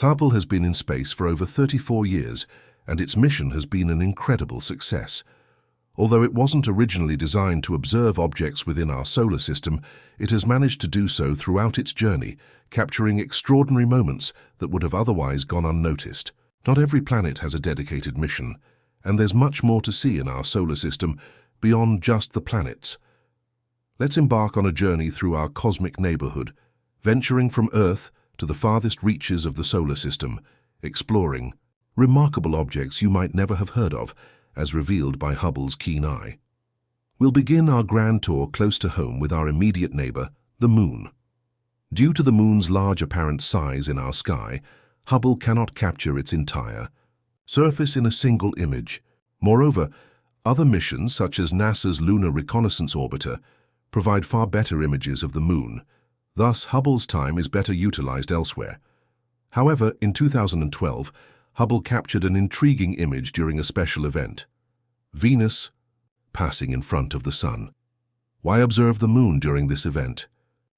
Hubble has been in space for over 34 years, and its mission has been an incredible success. Although it wasn't originally designed to observe objects within our solar system, it has managed to do so throughout its journey, capturing extraordinary moments that would have otherwise gone unnoticed. Not every planet has a dedicated mission, and there's much more to see in our solar system beyond just the planets. Let's embark on a journey through our cosmic neighborhood, venturing from Earth to the farthest reaches of the solar system, exploring remarkable objects you might never have heard of, as revealed by Hubble's keen eye. We'll begin our grand tour close to home with our immediate neighbor, the Moon. Due to the Moon's large apparent size in our sky, Hubble cannot capture its entire surface in a single image. Moreover, other missions, such as NASA's Lunar Reconnaissance Orbiter, provide far better images of the Moon. Thus, Hubble's time is better utilized elsewhere. However, in 2012, Hubble captured an intriguing image during a special event: Venus passing in front of the Sun. Why observe the Moon during this event?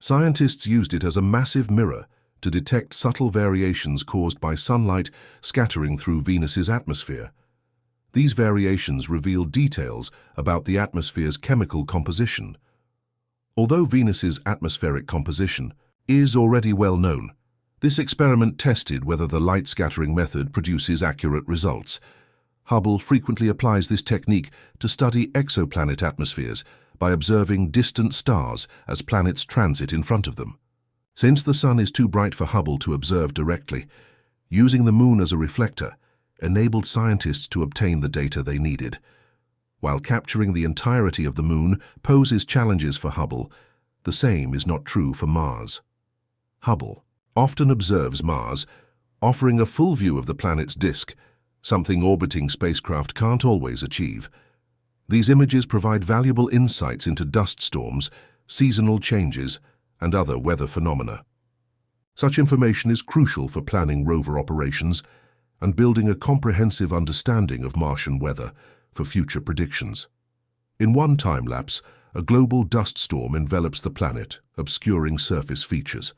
Scientists used it as a massive mirror to detect subtle variations caused by sunlight scattering through Venus's atmosphere. These variations reveal details about the atmosphere's chemical composition. Although Venus's atmospheric composition is already well known, this experiment tested whether the light scattering method produces accurate results. Hubble frequently applies this technique to study exoplanet atmospheres by observing distant stars as planets transit in front of them. Since the Sun is too bright for Hubble to observe directly, using the Moon as a reflector enabled scientists to obtain the data they needed. While capturing the entirety of the Moon poses challenges for Hubble, the same is not true for Mars. Hubble often observes Mars, offering a full view of the planet's disk, something orbiting spacecraft can't always achieve. These images provide valuable insights into dust storms, seasonal changes, and other weather phenomena. Such information is crucial for planning rover operations and building a comprehensive understanding of Martian weather for future predictions. In one time-lapse, a global dust storm envelops the planet, obscuring surface features.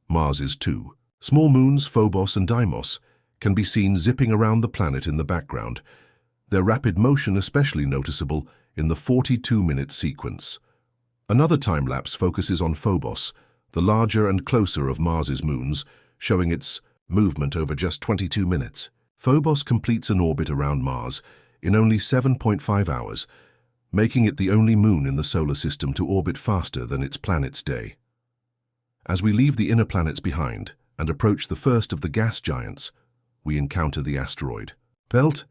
Mars's two small moons, Phobos and Deimos, can be seen zipping around the planet in the background, their rapid motion especially noticeable in the 42-minute sequence. Another time-lapse focuses on Phobos, the larger and closer of Mars's moons, showing its movement over just 22 minutes. Phobos completes an orbit around Mars in only 7.5 hours, making it the only moon in the solar system to orbit faster than its planet's day. As we leave the inner planets behind and approach the first of the gas giants, we encounter the asteroid belt,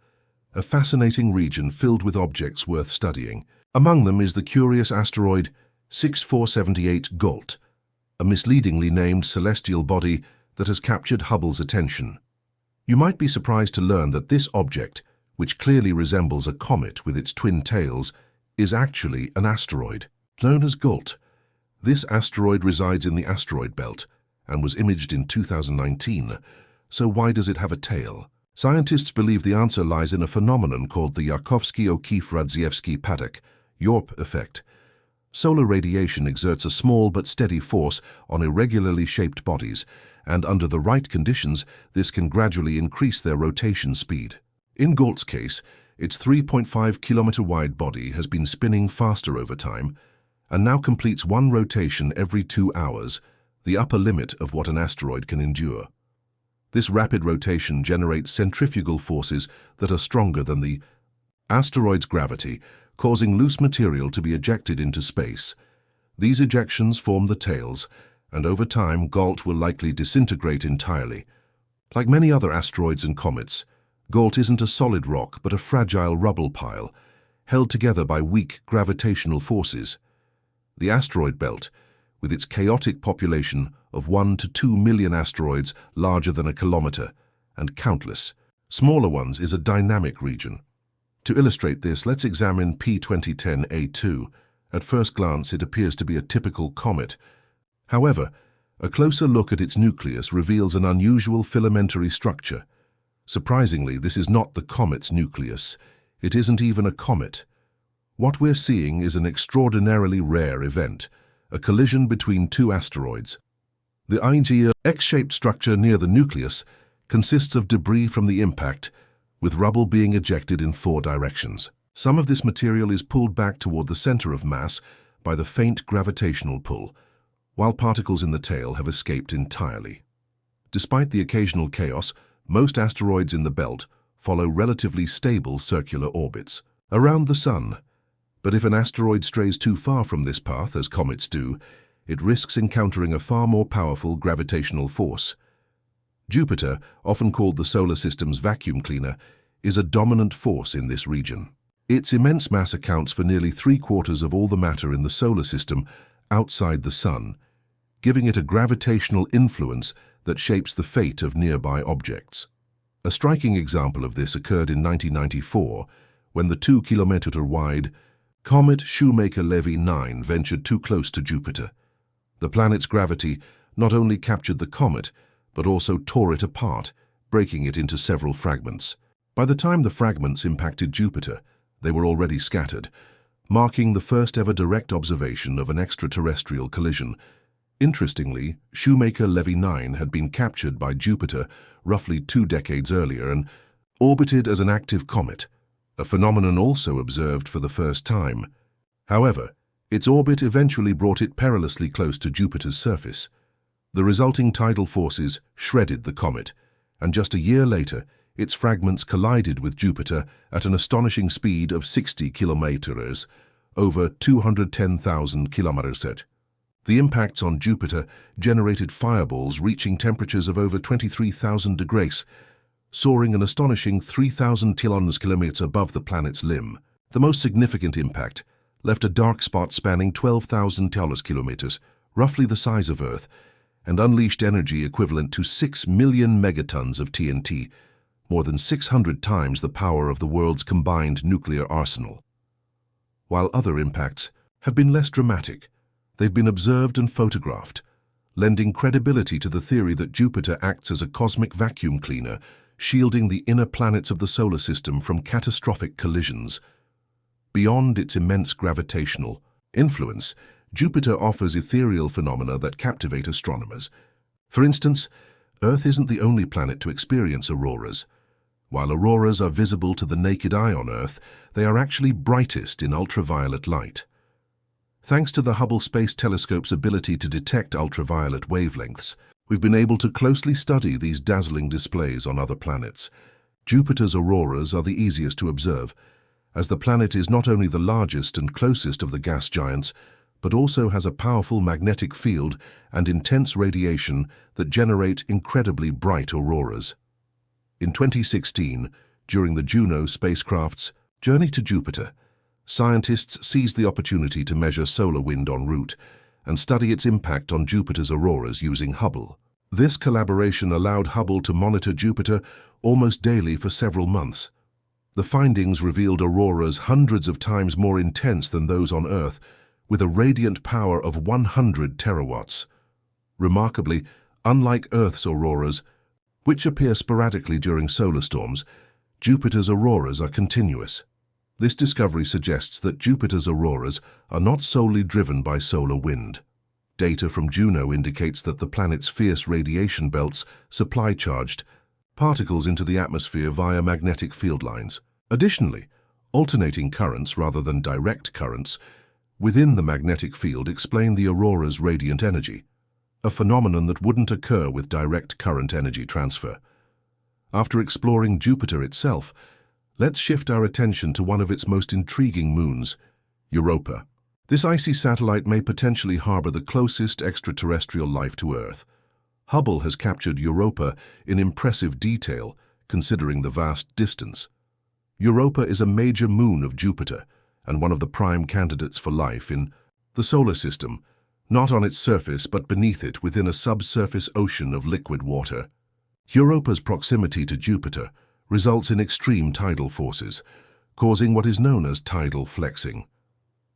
a fascinating region filled with objects worth studying. Among them is the curious asteroid 6478 Gault, a misleadingly named celestial body that has captured Hubble's attention. You might be surprised to learn that this object, which clearly resembles a comet with its twin tails, is actually an asteroid, known as Gault. This asteroid resides in the asteroid belt and was imaged in 2019. So why does it have a tail? Scientists believe the answer lies in a phenomenon called the Yarkovsky-O'Keefe-Radzievskii-Paddock (YORP effect. Solar radiation exerts a small but steady force on irregularly shaped bodies, and under the right conditions, this can gradually increase their rotation speed. In Gault's case, its 3.5-kilometer-wide body has been spinning faster over time and now completes one rotation every 2 hours, the upper limit of what an asteroid can endure. This rapid rotation generates centrifugal forces that are stronger than the asteroid's gravity, causing loose material to be ejected into space. These ejections form the tails, and over time Gault will likely disintegrate entirely. Like many other asteroids and comets, Gault isn't a solid rock but a fragile rubble pile, held together by weak gravitational forces. The asteroid belt, with its chaotic population of 1 to 2 million asteroids larger than a kilometer, and countless smaller ones, is a dynamic region. To illustrate this, let's examine P2010A2. At first glance, it appears to be a typical comet. However, a closer look at its nucleus reveals an unusual filamentary structure. Surprisingly, this is not the comet's nucleus. It isn't even a comet. What we're seeing is an extraordinarily rare event, a collision between two asteroids. The ideal X-shaped structure near the nucleus consists of debris from the impact, with rubble being ejected in 4 directions. Some of this material is pulled back toward the center of mass by the faint gravitational pull, while particles in the tail have escaped entirely. Despite the occasional chaos, most asteroids in the belt follow relatively stable circular orbits around the Sun. But if an asteroid strays too far from this path, as comets do, it risks encountering a far more powerful gravitational force. Jupiter, often called the solar system's vacuum cleaner, is a dominant force in this region. Its immense mass accounts for nearly 3/4 of all the matter in the solar system outside the Sun, giving it a gravitational influence that shapes the fate of nearby objects. A striking example of this occurred in 1994, when the 2-kilometer-wide comet Shoemaker-Levy 9 ventured too close to Jupiter. The planet's gravity not only captured the comet, but also tore it apart, breaking it into several fragments. By the time the fragments impacted Jupiter, they were already scattered, marking the first ever direct observation of an extraterrestrial collision. Interestingly, Shoemaker-Levy 9 had been captured by Jupiter roughly 2 decades earlier and orbited as an active comet, a phenomenon also observed for the first time. However, its orbit eventually brought it perilously close to Jupiter's surface. The resulting tidal forces shredded the comet, and just a year later, its fragments collided with Jupiter at an astonishing speed of 60 kilometers, over 210,000 kilometers. The impacts on Jupiter generated fireballs reaching temperatures of over 23,000 degrees, soaring an astonishing 3,000 kilometers above the planet's limb. The most significant impact left a dark spot spanning 12,000 kilometers, roughly the size of Earth, and unleashed energy equivalent to 6 million megatons of TNT, more than 600 times the power of the world's combined nuclear arsenal. While other impacts have been less dramatic, they've been observed and photographed, lending credibility to the theory that Jupiter acts as a cosmic vacuum cleaner, shielding the inner planets of the solar system from catastrophic collisions. Beyond its immense gravitational influence, Jupiter offers ethereal phenomena that captivate astronomers. For instance, Earth isn't the only planet to experience auroras. While auroras are visible to the naked eye on Earth, they are actually brightest in ultraviolet light. Thanks to the Hubble Space Telescope's ability to detect ultraviolet wavelengths, we've been able to closely study these dazzling displays on other planets. Jupiter's auroras are the easiest to observe, as the planet is not only the largest and closest of the gas giants, but also has a powerful magnetic field and intense radiation that generate incredibly bright auroras. In 2016, during the Juno spacecraft's journey to Jupiter, scientists seized the opportunity to measure solar wind en route and study its impact on Jupiter's auroras using Hubble. This collaboration allowed Hubble to monitor Jupiter almost daily for several months. The findings revealed auroras hundreds of times more intense than those on Earth, with a radiant power of 100 terawatts. Remarkably, unlike Earth's auroras, which appear sporadically during solar storms, Jupiter's auroras are continuous. This discovery suggests that Jupiter's auroras are not solely driven by solar wind. Data from Juno indicates that the planet's fierce radiation belts supply charged particles into the atmosphere via magnetic field lines. Additionally, alternating currents rather than direct currents within the magnetic field explain the aurora's radiant energy, a phenomenon that wouldn't occur with direct current energy transfer. After exploring Jupiter itself, let's shift our attention to one of its most intriguing moons, Europa. This icy satellite may potentially harbor the closest extraterrestrial life to Earth. Hubble has captured Europa in impressive detail, considering the vast distance. Europa is a major moon of Jupiter and one of the prime candidates for life in the solar system, not on its surface but beneath it within a subsurface ocean of liquid water. Europa's proximity to Jupiter results in extreme tidal forces, causing what is known as tidal flexing.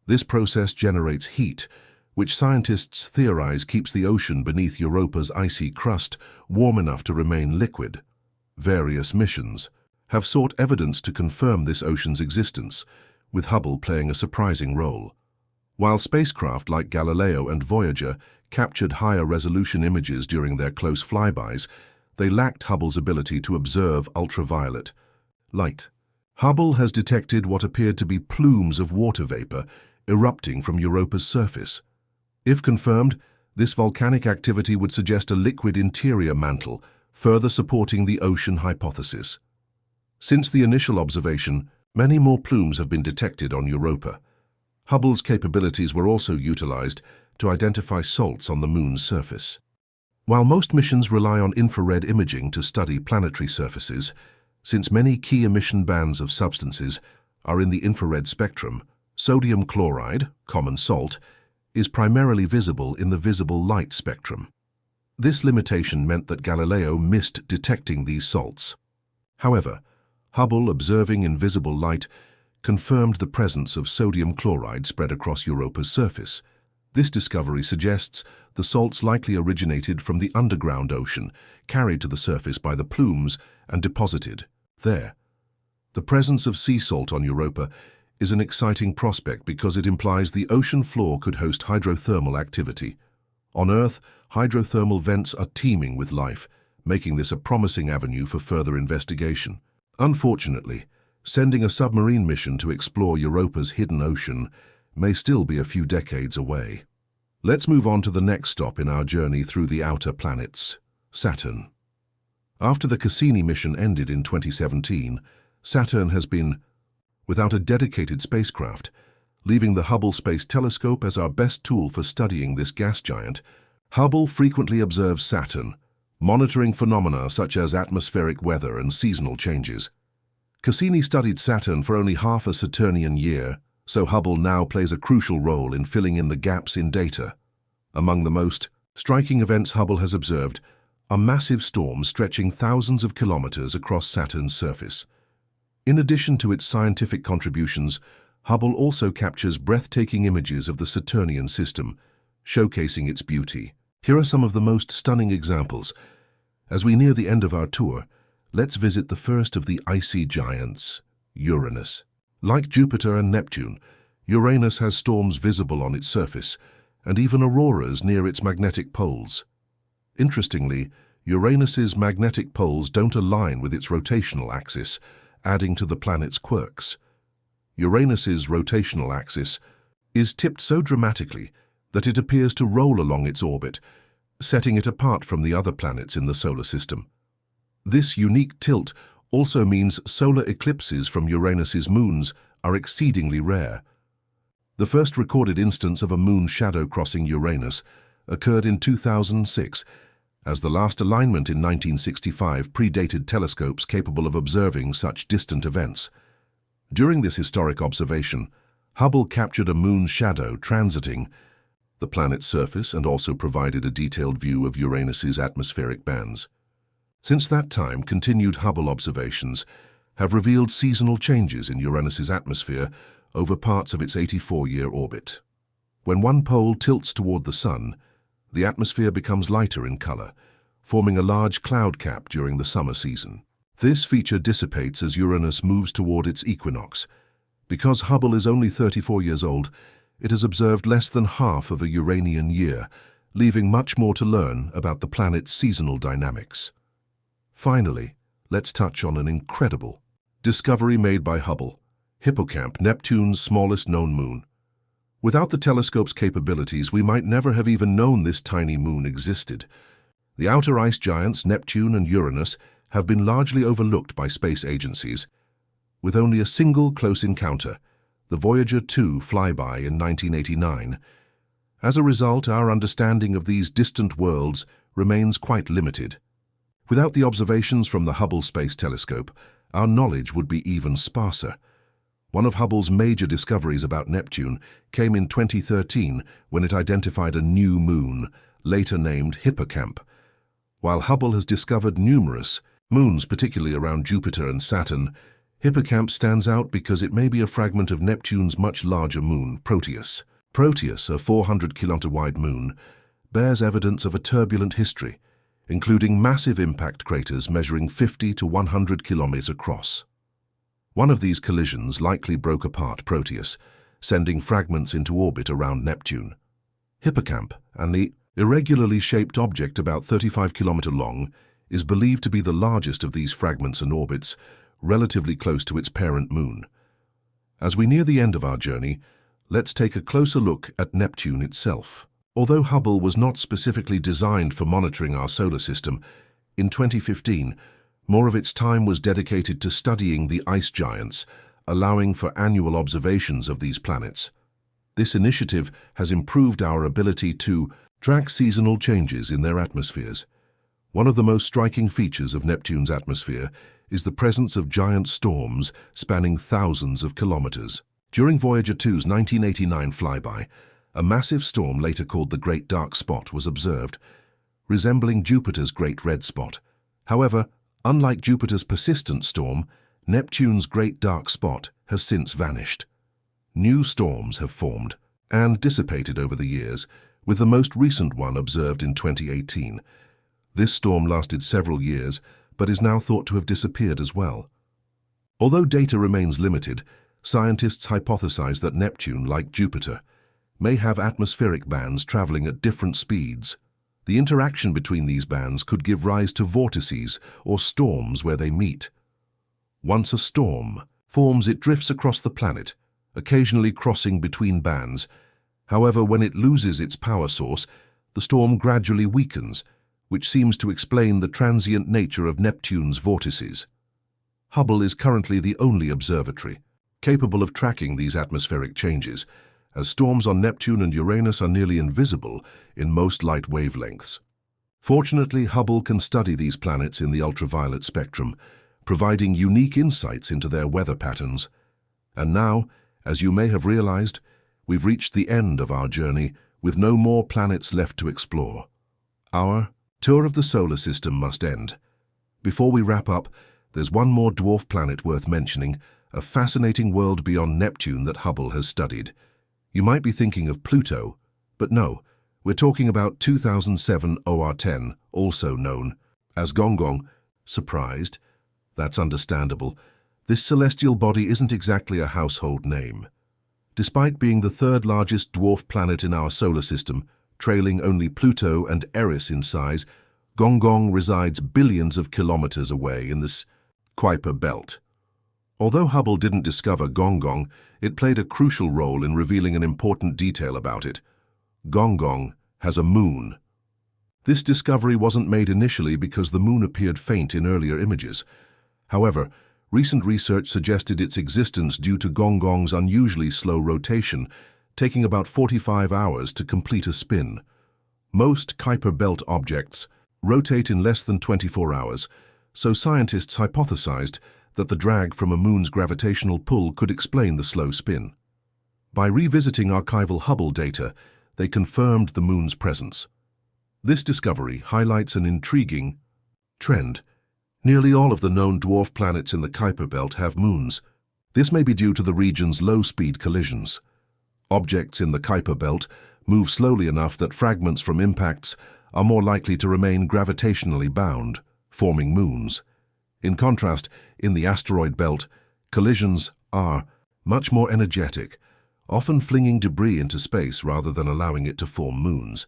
This process generates heat, which scientists theorize keeps the ocean beneath Europa's icy crust warm enough to remain liquid. Various missions have sought evidence to confirm this ocean's existence, with Hubble playing a surprising role. While spacecraft like Galileo and Voyager captured higher resolution images during their close flybys, They lacked Hubble's ability to observe ultraviolet light. Hubble has detected what appeared to be plumes of water vapor erupting from Europa's surface. If confirmed, this volcanic activity would suggest a liquid interior mantle, further supporting the ocean hypothesis. Since the initial observation, many more plumes have been detected on Europa. Hubble's capabilities were also utilized to identify salts on the Moon's surface. While most missions rely on infrared imaging to study planetary surfaces, since many key emission bands of substances are in the infrared spectrum, sodium chloride, common salt, is primarily visible in the visible light spectrum. This limitation meant that Galileo missed detecting these salts. However, Hubble, observing invisible light, confirmed the presence of sodium chloride spread across Europa's surface. This discovery suggests the salts likely originated from the underground ocean, carried to the surface by the plumes and deposited there. The presence of sea salt on Europa is an exciting prospect because it implies the ocean floor could host hydrothermal activity. On Earth, hydrothermal vents are teeming with life, making this a promising avenue for further investigation. Unfortunately, sending a submarine mission to explore Europa's hidden ocean may still be a few decades away. Let's move on to the next stop in our journey through the outer planets, Saturn. After the Cassini mission ended in 2017, Saturn has been without a dedicated spacecraft, leaving the Hubble Space Telescope as our best tool for studying this gas giant. Hubble frequently observes Saturn, monitoring phenomena such as atmospheric weather and seasonal changes. Cassini studied Saturn for only half a Saturnian year, so Hubble now plays a crucial role in filling in the gaps in data. Among the most striking events Hubble has observed are massive storms stretching thousands of kilometers across Saturn's surface. In addition to its scientific contributions, Hubble also captures breathtaking images of the Saturnian system, showcasing its beauty. Here are some of the most stunning examples. As we near the end of our tour, let's visit the first of the icy giants, Uranus. Like Jupiter and Neptune, Uranus has storms visible on its surface, and even auroras near its magnetic poles. Interestingly, Uranus's magnetic poles don't align with its rotational axis, adding to the planet's quirks. Uranus's rotational axis is tipped so dramatically that it appears to roll along its orbit, setting it apart from the other planets in the solar system. This unique tilt also means solar eclipses from Uranus's moons are exceedingly rare. The first recorded instance of a moon shadow crossing Uranus occurred in 2006, as the last alignment in 1965 predated telescopes capable of observing such distant events. During this historic observation, Hubble captured a moon shadow transiting the planet's surface and also provided a detailed view of Uranus's atmospheric bands. Since that time, continued Hubble observations have revealed seasonal changes in Uranus's atmosphere over parts of its 84-year orbit. When one pole tilts toward the Sun, the atmosphere becomes lighter in color, forming a large cloud cap during the summer season. This feature dissipates as Uranus moves toward its equinox. Because Hubble is only 34 years old, it has observed less than half of a Uranian year, leaving much more to learn about the planet's seasonal dynamics. Finally, let's touch on an incredible discovery made by Hubble: Hippocamp, Neptune's smallest known moon. Without the telescope's capabilities, we might never have even known this tiny moon existed. The outer ice giants, Neptune and Uranus, have been largely overlooked by space agencies, with only a single close encounter, the Voyager 2 flyby in 1989. As a result, our understanding of these distant worlds remains quite limited. Without the observations from the Hubble Space Telescope, our knowledge would be even sparser. One of Hubble's major discoveries about Neptune came in 2013 when it identified a new moon, later named Hippocamp. While Hubble has discovered numerous moons, particularly around Jupiter and Saturn, Hippocamp stands out because it may be a fragment of Neptune's much larger moon, Proteus. Proteus, a 400-kilometer-wide moon, bears evidence of a turbulent history, including massive impact craters measuring 50 to 100 kilometers across. One of these collisions likely broke apart Proteus, sending fragments into orbit around Neptune. Hippocamp, an irregularly shaped object about 35 kilometers long, is believed to be the largest of these fragments and orbits, relatively close to its parent moon. As we near the end of our journey, let's take a closer look at Neptune itself. Although Hubble was not specifically designed for monitoring our solar system, in 2015, more of its time was dedicated to studying the ice giants, allowing for annual observations of these planets. This initiative has improved our ability to track seasonal changes in their atmospheres. One of the most striking features of Neptune's atmosphere is the presence of giant storms spanning thousands of kilometers. During Voyager 2's 1989 flyby, a massive storm later called the Great Dark Spot was observed, resembling Jupiter's Great Red Spot. However, unlike Jupiter's persistent storm, Neptune's Great Dark Spot has since vanished. New storms have formed and dissipated over the years, with the most recent one observed in 2018. This storm lasted several years, but is now thought to have disappeared as well. Although data remains limited, scientists hypothesize that Neptune, like Jupiter, may have atmospheric bands traveling at different speeds. The interaction between these bands could give rise to vortices or storms where they meet. Once a storm forms, it drifts across the planet, occasionally crossing between bands. However, when it loses its power source, the storm gradually weakens, which seems to explain the transient nature of Neptune's vortices. Hubble is currently the only observatory capable of tracking these atmospheric changes, as storms on Neptune and Uranus are nearly invisible in most light wavelengths. Fortunately, Hubble can study these planets in the ultraviolet spectrum, providing unique insights into their weather patterns. And now, as you may have realized, we've reached the end of our journey with no more planets left to explore. Our tour of the solar system must end. Before we wrap up, there's one more dwarf planet worth mentioning, a fascinating world beyond Neptune that Hubble has studied. You might be thinking of Pluto, but no, we're talking about 2007 OR10, also known as Gonggong. Surprised? That's understandable. This celestial body isn't exactly a household name. Despite being the third largest dwarf planet in our solar system, trailing only Pluto and Eris in size, Gonggong resides billions of kilometers away in this Kuiper belt. Although Hubble didn't discover Gonggong, it played a crucial role in revealing an important detail about it. Gonggong has a moon. This discovery wasn't made initially because the moon appeared faint in earlier images. However, recent research suggested its existence due to Gonggong's unusually slow rotation, taking about 45 hours to complete a spin. Most Kuiper belt objects rotate in less than 24 hours, so scientists hypothesized that the drag from a moon's gravitational pull could explain the slow spin. By revisiting archival Hubble data, they confirmed the moon's presence. This discovery highlights an intriguing trend. Nearly all of the known dwarf planets in the Kuiper belt have moons. This may be due to the region's low-speed collisions. Objects in the Kuiper belt move slowly enough that fragments from impacts are more likely to remain gravitationally bound, forming moons. In contrast, in the asteroid belt, collisions are much more energetic, often flinging debris into space rather than allowing it to form moons.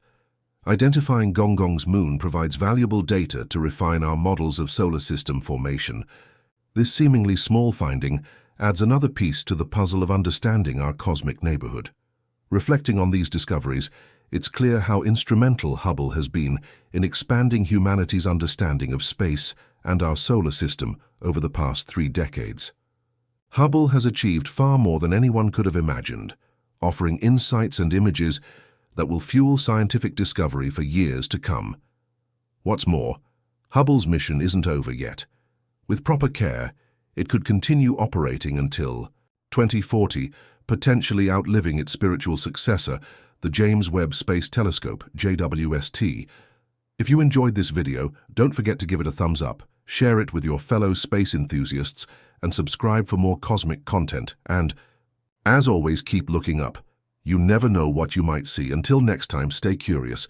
Identifying Gonggong's moon provides valuable data to refine our models of solar system formation. This seemingly small finding adds another piece to the puzzle of understanding our cosmic neighborhood. Reflecting on these discoveries, it's clear how instrumental Hubble has been in expanding humanity's understanding of space and our solar system over the past 3 decades. Hubble has achieved far more than anyone could have imagined, offering insights and images that will fuel scientific discovery for years to come. What's more, Hubble's mission isn't over yet. With proper care, it could continue operating until 2040, potentially outliving its spiritual successor, the James Webb Space Telescope, JWST. If you enjoyed this video, don't forget to give it a thumbs up, share it with your fellow space enthusiasts, and subscribe for more cosmic content. And, as always, keep looking up. You never know what you might see. Until next time, stay curious.